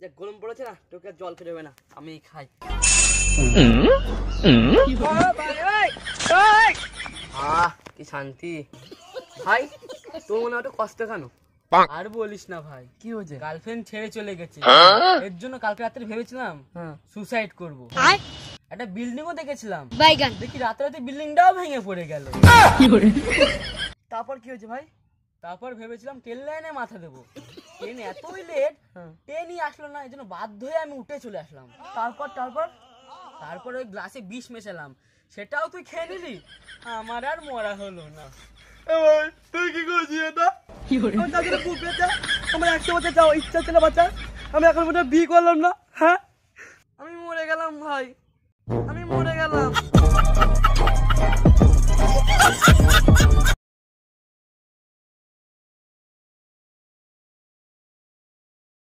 যে গরম পড়েছে না, তোকে আর জল ফেরবে না, আমি খাই। কি শান্তি ভাই। তোর মনে হয় কষ্ট কেন? আর বলিস না ভাই, কি হয়েছে? গার্লফ্রেন্ড ছেড়ে চলে গেছে। এর জন্য কালকে রাত্রে ভেবেছিলাম সুসাইড করব। একটা বিল্ডিংও দেখেছিলাম, দেখি রাতে রাতে বিল্ডিংটাও ভেঙে পড়ে গেল। তারপর কি হয়েছে ভাই? তারপর ভেবেছিলাম ট্রেন লাইনে মাথা দেবো, ট্রেন এতই লেট, ট্রেনই আসলো না। এই জন্য বাধ্য হয়ে আমি উঠে চলে আসলাম। তারপর তারপর তারপর ওই গ্লাসে বিষ মেশালাম, সেটাও তুই খেয়ে নিলি। আমার আর মরা হলো না। তুই কি করছিস এটা? আমার 100 বছর যাওয়া ইচ্ছা ছিল বাচ্চা, আমি এখন পর্যন্ত বিয়ে করলাম না। হ্যাঁ, আমি মরে গেলাম ভাই, আমি মরে গেলাম।